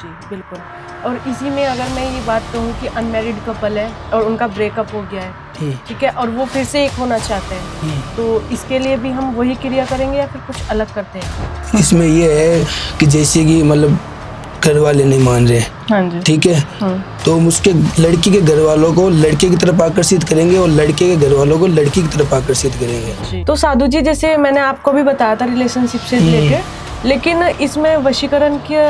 जी, बिल्कुल। और इसी में अगर मैं ये बात कहूँ कि अनमैरिड कपल है और उनका ब्रेकअप हो गया है, ठीक है, और वो फिर से एक होना चाहते हैं, तो इसके लिए भी हम वही क्रिया करेंगे या फिर कुछ अलग करते हैं? इसमें ये है कि जैसे कि मतलब घर वाले नहीं मान रहे, हाँ जी। ठीक है, तो हम उसके लड़की के घर वालों को लड़के की तरफ आकर्षित करेंगे और लड़के के घर वालों को लड़की की तरफ आकर्षित करेंगे। जी। तो साधु जी, जैसे मैंने आपको भी बताया था रिलेशनशिप से लेके, लेकिन इसमें वशीकरण के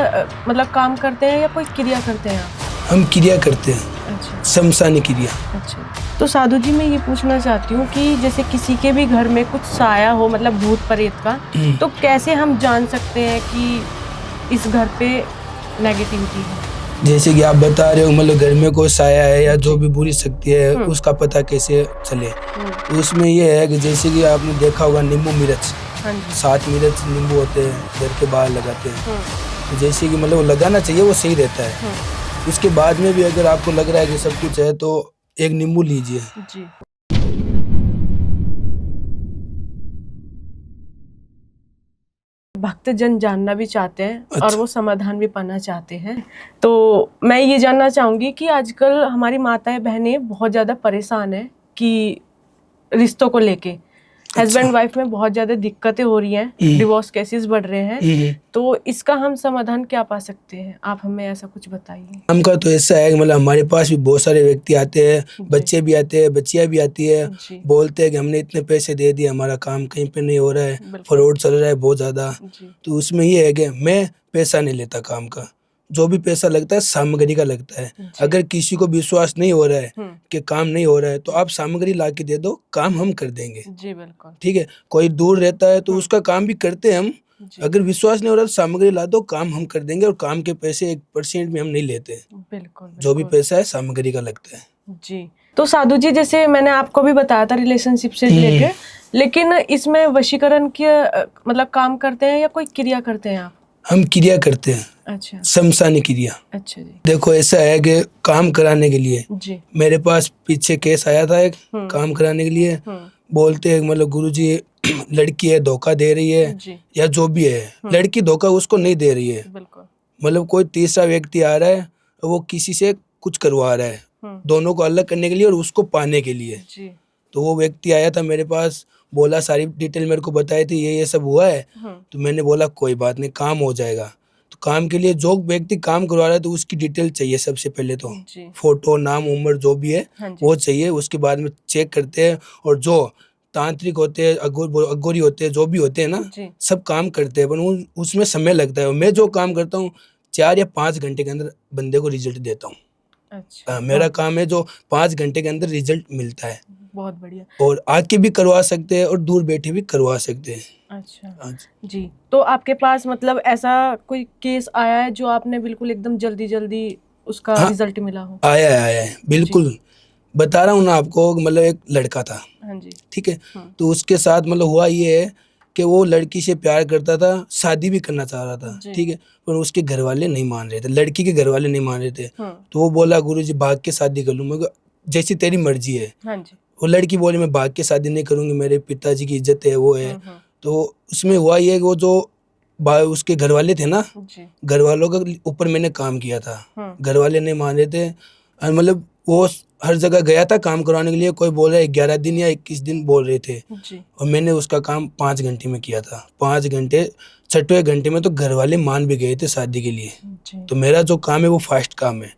मतलब काम करते हैं या कोई क्रिया करते हैं आप? हम क्रिया करते हैं। अच्छा। शमशानी क्रिया। अच्छा। तो साधु जी, मैं ये पूछना चाहती हूँ कि जैसे किसी के भी घर में कुछ साया हो, मतलब भूत प्रेत का, तो कैसे हम जान सकते हैं कि इस घर पे नेगेटिविटी है? जैसे कि आप बता रहे हो, मतलब घर में कोई साया है या जो भी बुरी शक्ति है, उसका पता कैसे चले? तो उसमें ये है कि जैसे कि आपने देखा होगा नींबू मिर्च, 7 मिर्च नींबू होते हैं, घर के बाहर लगाते हैं, तो जैसे कि मतलब वो लगाना चाहिए, वो सही रहता है। उसके बाद में भी अगर आपको लग रहा है कि सब कुछ है तो एक नींबू लीजिए। जी। भक्तजन जानना भी चाहते हैं और वो समाधान भी पाना चाहते हैं, तो मैं ये जानना चाहूंगी कि आजकल हमारी माताएं बहनें बहुत ज़्यादा परेशान हैं कि रिश्तों को लेके हस्बैंड वाइफ में बहुत ज़्यादा दिक्कतें हो रही हैं, डिवोर्स केसेस बढ़ रहे हैं, तो इसका हम समाधान क्या पा सकते हैं? आप हमें ऐसा कुछ बताइए। हमका तो ऐसा है कि मतलब हमारे पास भी बहुत सारे व्यक्ति आते हैं, बच्चे भी आते हैं, बच्चियां भी आती है, बोलते हैं कि हमने इतने पैसे दे दिए, हमारा काम कहीं पे नहीं हो रहा है, फ्रॉड चल रहा है बहुत ज़्यादा। तो उसमें ये है कि मैं पैसा नहीं लेता काम का, जो भी पैसा लगता है सामग्री का लगता है। अगर किसी को विश्वास नहीं हो रहा है कि काम नहीं हो रहा है, तो आप सामग्री ला के दे दो, काम हम कर देंगे। जी बिल्कुल। ठीक है, कोई दूर रहता है तो उसका काम भी करते हैं हम। अगर विश्वास नहीं हो रहा तो सामग्री ला दो, काम हम कर देंगे, और काम के पैसे 1% भी हम नहीं लेते। बिल्कुल। जो भी पैसा है सामग्री का लगता है। जी। तो साधु जी, जैसे मैंने आपको भी बताया था रिलेशनशिप से लेके, लेकिन इसमें वशीकरण के मतलब काम करते हैं या कोई क्रिया करते हैं आप? हम क्रिया करते हैं। अच्छा। शमशानी क्रिया। अच्छा जी। देखो ऐसा है कि काम कराने के लिए जी। मेरे पास पीछे केस आया था एक, काम कराने के लिए बोलते हैं मतलब गुरुजी लड़की है धोखा दे रही है, या जो भी है, लड़की धोखा उसको नहीं दे रही है, मतलब कोई तीसरा व्यक्ति आ रहा है, वो किसी से कुछ करवा रहा है, दोनों को अलग करने के लिए और उसको पाने के लिए। तो वो व्यक्ति आया था मेरे पास, बोला सारी डिटेल मेरे को बताई थी, ये सब हुआ है। तो मैंने बोला कोई बात नहीं, काम हो जाएगा। तो काम के लिए जो व्यक्ति काम करवा रहा है तो उसकी डिटेल चाहिए सबसे पहले, तो फोटो, नाम, उम्र जो भी है वो चाहिए। उसके बाद में चेक करते हैं, और जो तांत्रिक होते हैं, अघोरी होते हैं, जो भी होते हैं ना, सब काम करते हैं, पर उसमें समय लगता है। मैं जो काम करता हूँ 4 या 5 घंटे के अंदर बंदे को रिजल्ट देता हूँ। अच्छा। मेरा काम है जो 5 घंटे के अंदर रिजल्ट मिलता है। बहुत बढ़िया। और आके भी करवा सकते हैं और दूर बैठे भी करवा सकते हैं। अच्छा जी। तो आपके पास मतलब ऐसा कोई केस आया है जो आपने बिल्कुल एकदम जल्दी उसका रिजल्ट मिला हो? आया है बिल्कुल। बता रहा हूँ ना आपको, मतलब एक लड़का था, हाँ जी, ठीक है, तो उसके साथ मतलब हुआ ये है कि वो लड़की से प्यार करता था, शादी भी करना चाह रहा था, ठीक है, पर उसके घर वाले नहीं मान रहे थे, लड़की के घर वाले नहीं मान रहे थे। तो वो बोला गुरुजी भाग के शादी कर लूँ। मैं जैसी तेरी मर्जी है। हाँ जी। वो लड़की बोली मैं भाग के शादी नहीं करूंगी, मेरे पिताजी की इज्जत है, वो है। तो उसमें हुआ ये कि वो जो उसके घर वाले थे ना, घर वालों के ऊपर मैंने काम किया था, घर वाले नहीं मान रहे थे। और मतलब वो हर जगह गया था काम करवाने के लिए, कोई बोल रहा है 11 दिन या 21 दिन बोल रहे थे, और मैंने उसका काम 5 घंटे में किया था। 5 घंटे, 6वें घंटे में तो घर वाले मान भी गए थे शादी के लिए। तो मेरा जो काम है वो फास्ट काम है,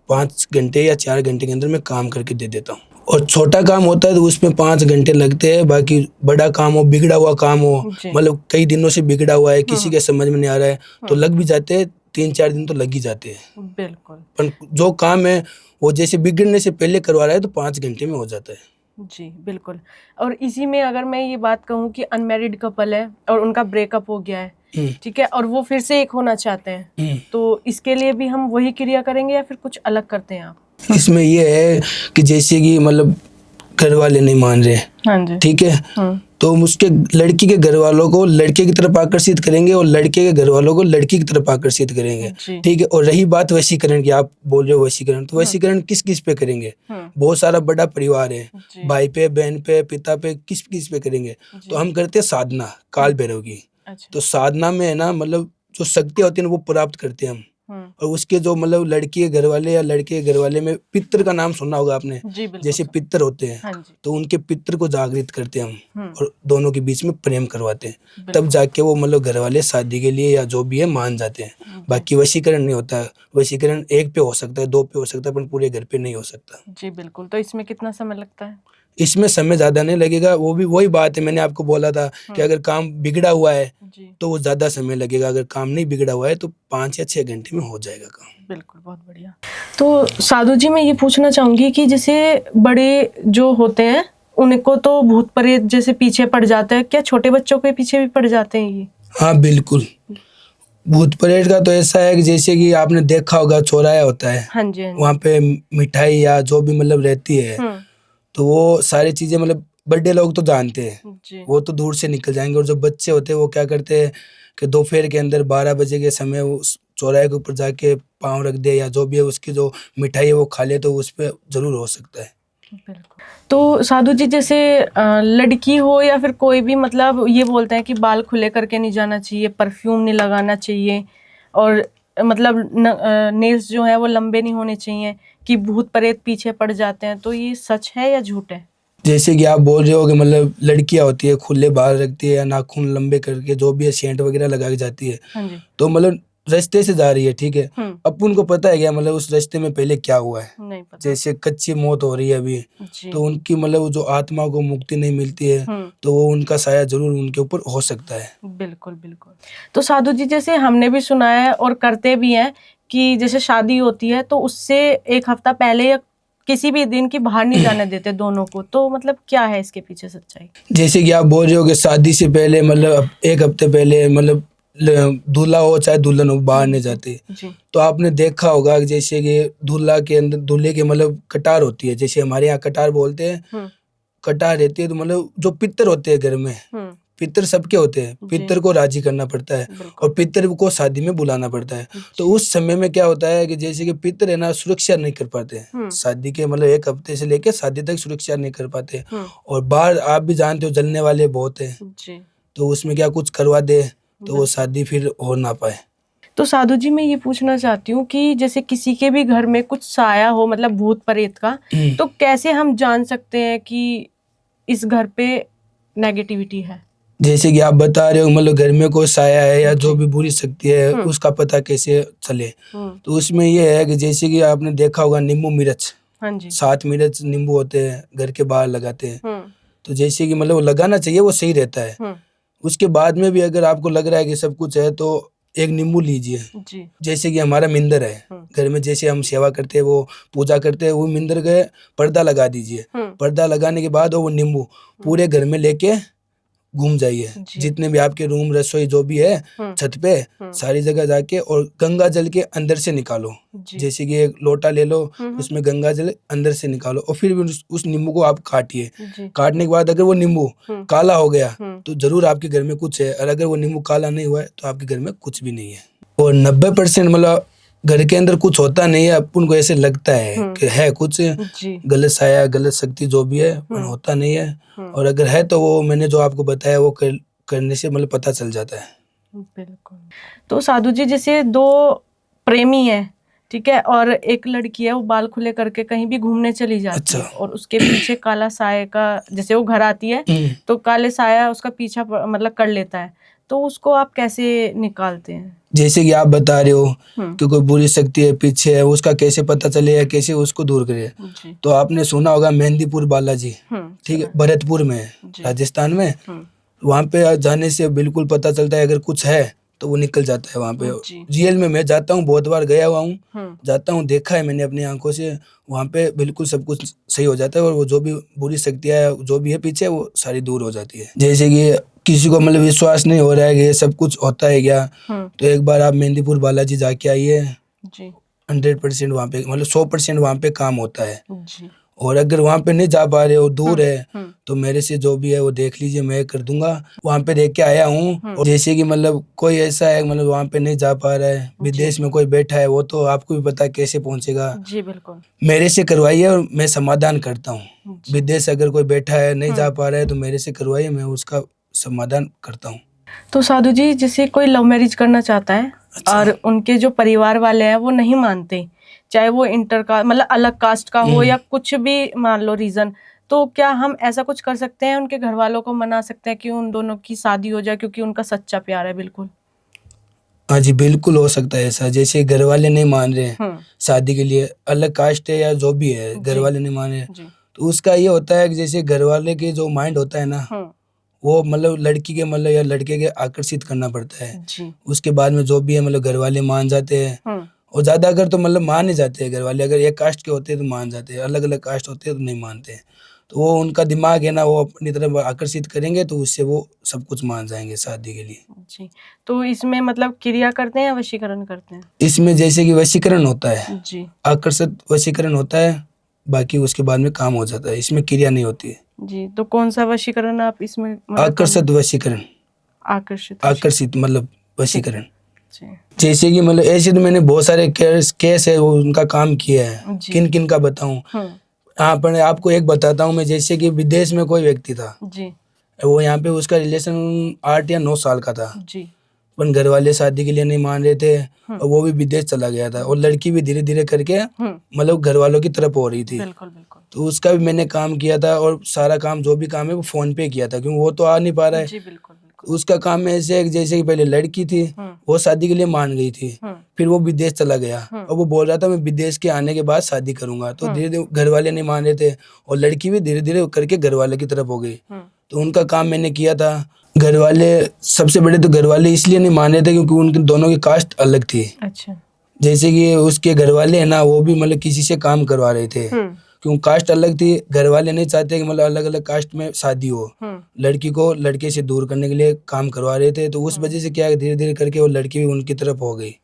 5 घंटे या 4 घंटे के अंदर मैं काम करके दे देता हूँ। और छोटा काम होता है तो उसमें 5 घंटे लगते हैं, बाकी बड़ा काम हो, बिगड़ा हुआ काम हो, मतलब कई दिनों से बिगड़ा हुआ है, किसी के समझ में नहीं आ रहा है, तो लग भी जाते हैं, 3-4 दिन तो लग ही जाते हैं। बिल्कुल। पर जो काम है वो जैसे बिगड़ने से पहले करवा रहा है तो 5 घंटे में हो जाता है। जी बिल्कुल। और इसी में अगर मैं ये बात कहूँ कि अनमैरिड कपल है और उनका ब्रेकअप हो गया है, ठीक है, और वो फिर से एक होना चाहते हैं, तो इसके लिए भी हम वही क्रिया करेंगे या फिर कुछ अलग करते हैं आप? इसमें ये है कि जैसे कि मतलब घर वाले नहीं मान रहे, हाँ जी, ठीक है, तो हम उसके लड़की के घर वालों को लड़के की तरफ आकर्षित करेंगे और लड़के के घर वालों को लड़की की तरफ आकर्षित करेंगे, ठीक है। और रही बात वशीकरण की, आप बोल रहे हो वशीकरण, तो वशीकरण किस किस पे करेंगे? बहुत सारा बड़ा परिवार है, भाई पे, बहन पे, पिता पे, किस किस पे करेंगे? तो हम करते हैं साधना, काल भैरव की। तो साधना में है ना, मतलब जो शक्ति होती है ना वो प्राप्त करते हैं हम, और उसके जो मतलब लड़की के घर वाले या लड़के के घर वाले में पितर का नाम सुना होगा आपने, जैसे पितर होते हैं, तो उनके पितर को जागृत करते हैं हम और दोनों के बीच में प्रेम करवाते हैं, तब जाके वो मतलब घर वाले शादी के लिए या जो भी है मान जाते हैं। बाकी वशीकरण नहीं होता, वशीकरण एक पे हो सकता है, दो पे हो सकता है, पर पूरे घर पे नहीं हो सकता। जी बिल्कुल। तो इसमें कितना समय लगता है? इसमें समय ज्यादा नहीं लगेगा, वो भी वही बात है मैंने आपको बोला था कि अगर काम बिगड़ा हुआ है तो वो ज्यादा समय लगेगा, अगर काम नहीं बिगड़ा हुआ है तो 5 या 6 घंटे में हो जाएगा काम। बिल्कुल, बहुत बढ़िया। तो साधु जी मैं ये पूछना चाहूंगी कि जैसे बड़े जो होते हैं उनको तो भूत प्रेत जैसे पीछे पड़ जाता है, क्या छोटे बच्चों के पीछे भी पड़ जाते हैं ये? हाँ बिल्कुल, भूत प्रेत का तो ऐसा है कि जैसे कि आपने देखा होगा चौराया होता है, हाँ जी, वहाँ पे मिठाई या जो भी मतलब रहती है, तो वो सारी चीजें मतलब बड़े लोग तो जानते हैं, वो तो दूर से निकल जाएंगे, और जो बच्चे होते हैं वो क्या करते हैं कि दोपहर के अंदर 12 बजे के समय उस चौराहे के ऊपर जाके पाँव रख दे या जो भी है उसकी जो मिठाई है वो खा ले, तो उस पर जरूर हो सकता है। बिल्कुल। तो साधु जी जैसे लड़की हो या फिर कोई भी, मतलब ये बोलते हैं कि बाल खुले करके नहीं जाना चाहिए, परफ्यूम नहीं लगाना चाहिए, और मतलब नेल्स जो है वो लंबे नहीं होने चाहिए, कि भूत प्रेत पीछे पड़ जाते हैं, तो ये सच है या झूठ है? जैसे कि आप बोल रहे हो कि मतलब लड़कियां होती है खुले बाल रखती है या नाखून लंबे करके जो भी है सेंट वगैरह लगा के जाती है, हाँ जी। तो मतलब रास्ते से जा रही है, ठीक है, अपन को पता है क्या मतलब उस रास्ते में पहले क्या हुआ है? नहीं पता। जैसे कच्ची मौत हो रही है अभी, तो उनकी मतलब जो आत्मा को मुक्ति नहीं मिलती है, तो वो उनका साया जरूर उनके ऊपर हो सकता है। बिल्कुल बिल्कुल। तो साधु जी जैसे हमने भी सुना है और करते भी हैं कि जैसे शादी होती है तो उससे एक हफ्ता पहले या किसी भी दिन की बाहर नहीं जाने देते दोनों को, तो मतलब क्या है इसके पीछे सच्चाई? जैसे कि आप बोल रहे हो कि शादी से पहले मतलब एक हफ्ते पहले मतलब दूल्हा हो चाहे दुल्हन हो बाहर नहीं जाते, तो आपने देखा होगा जैसे कि दूल्हा के अंदर दूल्हे के मतलब कटार होती है, जैसे हमारे यहाँ कटार बोलते हैं, कटार रहती है, तो मतलब जो पितर होते हैं घर में, पितर सबके होते हैं, पितर को राजी करना पड़ता है और पितर को शादी में बुलाना पड़ता है। तो उस समय में क्या होता है कि जैसे कि पितर है ना सुरक्षा नहीं कर पाते, शादी के मतलब एक हफ्ते से लेके शादी तक सुरक्षा नहीं कर पाते, और बाहर आप भी जानते हो जलने वाले बहुत है, तो उसमें क्या कुछ करवा दे तो वो शादी फिर हो ना पाए। तो साधु जी मैं ये पूछना चाहती हूँ कि जैसे किसी के भी घर में कुछ साया हो, मतलब भूत प्रेत का, तो कैसे हम जान सकते हैं कि इस घर पे नेगेटिविटी है? जैसे कि आप बता रहे हो मतलब घर में कोई साया है या जो भी बुरी शक्ति है उसका पता कैसे चले, तो उसमें ये है कि जैसे कि आपने देखा होगा नींबू मिर्च, हाँ जी, 7 मिर्च नींबू होते हैं घर के बाहर लगाते हैं, तो जैसे कि मतलब वो लगाना चाहिए, वो सही रहता है। उसके बाद में भी अगर आपको लग रहा है कि सब कुछ है तो एक नींबू लीजिए, जैसे कि हमारा मिंदर है घर में, जैसे हम सेवा करते हैं वो पूजा करते हैं, वो मिंदर गए पर्दा लगा दीजिए, पर्दा लगाने के बाद वो नींबू पूरे घर में लेके घूम जाइए, जितने भी आपके रूम रसोई जो भी है छत पे सारी जगह जाके, और गंगा जल के अंदर से निकालो, जैसे कि एक लोटा ले लो उसमें गंगा जल अंदर से निकालो, और फिर उस नींबू को आप काटिए। काटने के बाद अगर वो नींबू काला हो गया तो जरूर आपके घर में कुछ है, और अगर वो नींबू काला नहीं हुआ है तो आपके घर में कुछ भी नहीं है। और 90% मतलब घर के अंदर कुछ होता नहीं है, अपन को ऐसे लगता है कि है कुछ गलत साया गलत शक्ति जो भी है, पर होता नहीं है, और अगर है तो वो मैंने जो आपको बताया वो करने से मतलब पता चल जाता है। बिल्कुल। तो साधु जी जैसे 2 प्रेमी है, ठीक है, और एक लड़की है वो बाल खुले करके कहीं भी घूमने चली जाती है, और उसके पीछे काला साया का, जैसे वो घर आती है तो काले साया उसका पीछा मतलब कर लेता है, तो उसको आप कैसे निकालते हैं? जैसे कि आप बता रहे हो कि कोई बुरी शक्ति है पीछे है, उसका कैसे पता चले, कैसे उसको दूर करे, तो आपने सुना होगा मेहंदीपुर बालाजी, ठीक है, भरतपुर में राजस्थान में, वहाँ पे जाने से बिल्कुल पता चलता है, अगर कुछ है तो वो निकल जाता है वहाँ पे। रियल में मैं जाता हूँ, बहुत बार गया हुआ हूँ, जाता हूँ, देखा है मैंने अपनी आंखों से, वहाँ पे बिल्कुल सब कुछ सही हो जाता है, और वो जो भी बुरी शक्तियाँ जो भी है पीछे वो सारी दूर हो जाती है। जैसे कि किसी को मतलब विश्वास नहीं हो रहा है कि ये सब कुछ होता है क्या, तो एक बार आप मेहंदीपुर बालाजी जाके आइए, 100% वहाँ पे मतलब 100% वहाँ पे काम होता है। और अगर वहाँ पे नहीं जा पा रहे हो, दूर है, तो मेरे से जो भी है वो देख लीजिए, मैं कर दूंगा, वहाँ पे देख के आया हूँ। और जैसे कि मतलब कोई ऐसा है मतलब वहाँ पे नहीं जा पा रहा है, विदेश में कोई बैठा है, वो तो आपको भी पता है कैसे पहुँचेगा। जी बिल्कुल। मेरे से करवाइए और मैं समाधान करता हूँ। विदेश अगर कोई बैठा है नहीं जा पा रहा है तो मेरे से करवाइए, मैं उसका समाधान करता हूँ। तो साधु जी जैसे कोई लव मैरिज करना चाहता है और उनके जो परिवार वाले हैं वो नहीं मानते, चाहे वो इंटर का मतलब अलग कास्ट का हो या कुछ भी मान लो रीजन, तो क्या हम ऐसा कुछ कर सकते हैं, उनके घर वालों को मना सकते हैं कि उन दोनों की शादी हो जाए, क्योंकि उनका सच्चा प्यार है? बिल्कुल, हाँ जी, बिल्कुल हो सकता है ऐसा। जैसे घर वाले नहीं मान रहे हैं शादी के लिए, अलग कास्ट है या जो भी है, घर वाले नहीं मान रहे, तो उसका ये होता है कि जैसे घर वाले के जो माइंड होता है ना, वो मतलब लड़की के मतलब या लड़के के आकर्षित करना पड़ता है। उसके बाद में जो भी है मतलब घर वाले मान जाते हैं, और ज्यादा अगर तो मतलब मान ही जाते हैं घर वाले। अगर एक कास्ट के होते हैं तो मान जाते हैं, अलग अलग कास्ट होते हैं तो नहीं मानते हैं। तो वो उनका दिमाग है ना, वो अपनी तरफ आकर्षित करेंगे तो उससे वो सब कुछ मान जाएंगे शादी के लिए। जी, तो इसमें मतलब क्रिया करते हैं या वशीकरण करते हैं? इसमें जैसे कि वशीकरण होता है जी, आकर्षित वशीकरण होता है, बाकी उसके बाद में काम हो जाता है। इसमें क्रिया नहीं होती है। जी, तो कौन सा वशीकरण आप इसमें मतलब आकर्षित वशीकरण, आकर्षित मतलब वशीकरण। जैसे कि मतलब ऐसे तो मैंने बहुत सारे केस है वो उनका काम किया है। किन किन का बताऊं? यहाँ पर आपको एक बताता हूँ मैं। जैसे कि विदेश में कोई व्यक्ति था जी, वो यहाँ पे उसका रिलेशन 8 या 9 साल का था जी, पर घर वाले शादी के लिए नहीं मान रहे थे, और वो भी विदेश चला गया था, और लड़की भी धीरे धीरे करके मतलब घर वालों की तरफ हो रही थी। बिल्कुल बिल्कुल। तो उसका भी मैंने काम किया था, और सारा काम जो भी काम है वो फोन पे किया था, क्योंकि वो तो आ नहीं पा रहा है। जी, बिल्कुल बिल्कुल। उसका काम ऐसे है कि जैसे कि पहले लड़की थी वो शादी के लिए मान गई थी, फिर वो विदेश चला गया और वो बोल रहा था मैं विदेश के आने के बाद शादी करूंगा। तो धीरे धीरे घर वाले नहीं मान रहे थे, और लड़की भी धीरे धीरे करके घर वाले की तरफ हो गई। तो उनका काम मैंने किया था। घर वाले सबसे बड़े तो घर वाले इसलिए नहीं मान रहे थे क्योंकि उनके दोनों की कास्ट अलग थी। अच्छा, जैसे कि उसके घर वाले है ना, वो भी मतलब किसी से काम करवा रहे थे, क्योंकि कास्ट अलग थी। घर वाले नहीं चाहते कि मतलब अलग अलग कास्ट में शादी हो। लड़की को लड़के से दूर करने के लिए काम करवा रहे थे। तो उस वजह से क्या है, धीरे धीरे करके वो लड़की भी उनकी तरफ हो गई।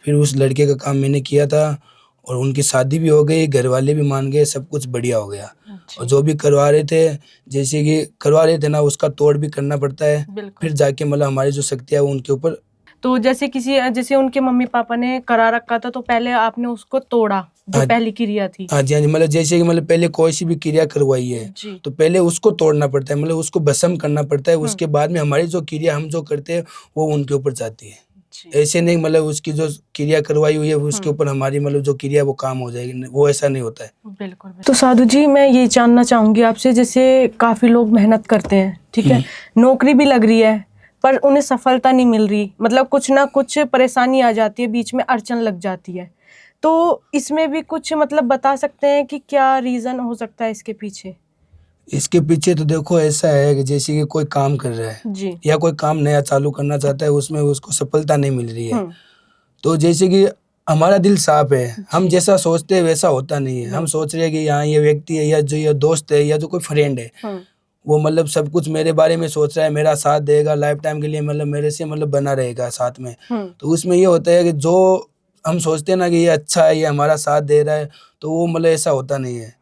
फिर उस लड़के का काम मैंने किया था, और उनकी शादी भी हो गई, घर वाले भी मान गए, सब कुछ बढ़िया हो गया। और जो भी करवा रहे थे, जैसे कि करवा रहे थे ना, उसका तोड़ भी करना पड़ता है, फिर जाके मतलब हमारी जो शक्तियाँ है उनके ऊपर। तो जैसे उनके मम्मी पापा ने करा रखा था, तो पहले आपने उसको तोड़ा, जो पहली क्रिया थी? हाँ जी, हाँ जी। मतलब जैसे कि मतलब पहले कोई सी भी क्रिया करवाई है तो पहले उसको तोड़ना पड़ता है, मतलब उसको भस्म करना पड़ता है। उसके बाद में हमारी जो क्रिया हम जो करते हैं वो उनके ऊपर जाती है। ऐसे नहीं मतलब उसकी जो क्रिया करवाई हुई है उसके ऊपर हमारी मतलब जो क्रिया वो काम हो जाएगी, वो ऐसा नहीं होता है। बिल्कुल। तो साधु जी, मैं ये जानना चाहूंगी आपसे, जैसे काफी लोग मेहनत करते हैं, ठीक है, नौकरी भी लग रही है पर उन्हें सफलता नहीं मिल रही, मतलब कुछ ना कुछ परेशानी आ जाती है, बीच में अड़चन लग जाती है। तो इसमें भी कुछ मतलब बता सकते हैं कि क्या रीजन हो सकता है इसके पीछे? इसके पीछे तो देखो ऐसा है कि जैसे कि कोई काम कर रहा है जी, या कोई काम नया चालू करना चाहता है, उसमें उसको सफलता नहीं मिल रही है। तो जैसे कि हमारा दिल साफ है, हम जैसा सोचते हैं वैसा होता नहीं है। हम सोच रहे हैं कि यहाँ ये व्यक्ति है या जो ये दोस्त है या जो कोई फ्रेंड है वो मतलब सब कुछ मेरे बारे में सोच रहा है, मेरा साथ देगा लाइफ टाइम के लिए, मतलब मेरे से मतलब बना रहेगा साथ में। तो उसमें ये होता है कि जो हम सोचते हैं ना कि ये अच्छा है, ये हमारा साथ दे रहा है, तो वो मतलब ऐसा होता नहीं है।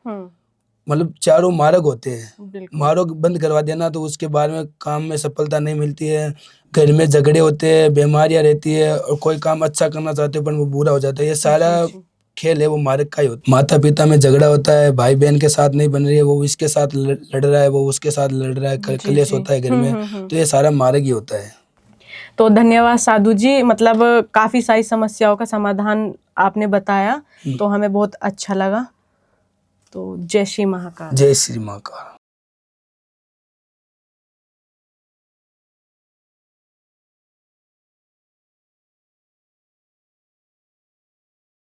मतलब चारों मार्ग होते हैं, मार्ग बंद करवा देना तो उसके बाद में काम में सफलता नहीं मिलती है। घर में झगड़े होते हैं, बीमारियां रहती है, और कोई काम अच्छा करना चाहते हो पर वो बुरा हो जाता है। ये सारा खेल है वो मार्ग का ही होता है। माता पिता में झगड़ा होता है, भाई बहन के साथ नहीं बन रही है, वो इसके साथ लड़ रहा है, वो उसके साथ लड़ रहा है, कलेश होता है घर में। तो ये सारा मार्ग ही होता है। तो धन्यवाद साधु जी, मतलब काफी सारी समस्याओं का समाधान आपने बताया, तो हमें बहुत अच्छा लगा। तो जय श्री महाकाल। जय श्री महाकाल।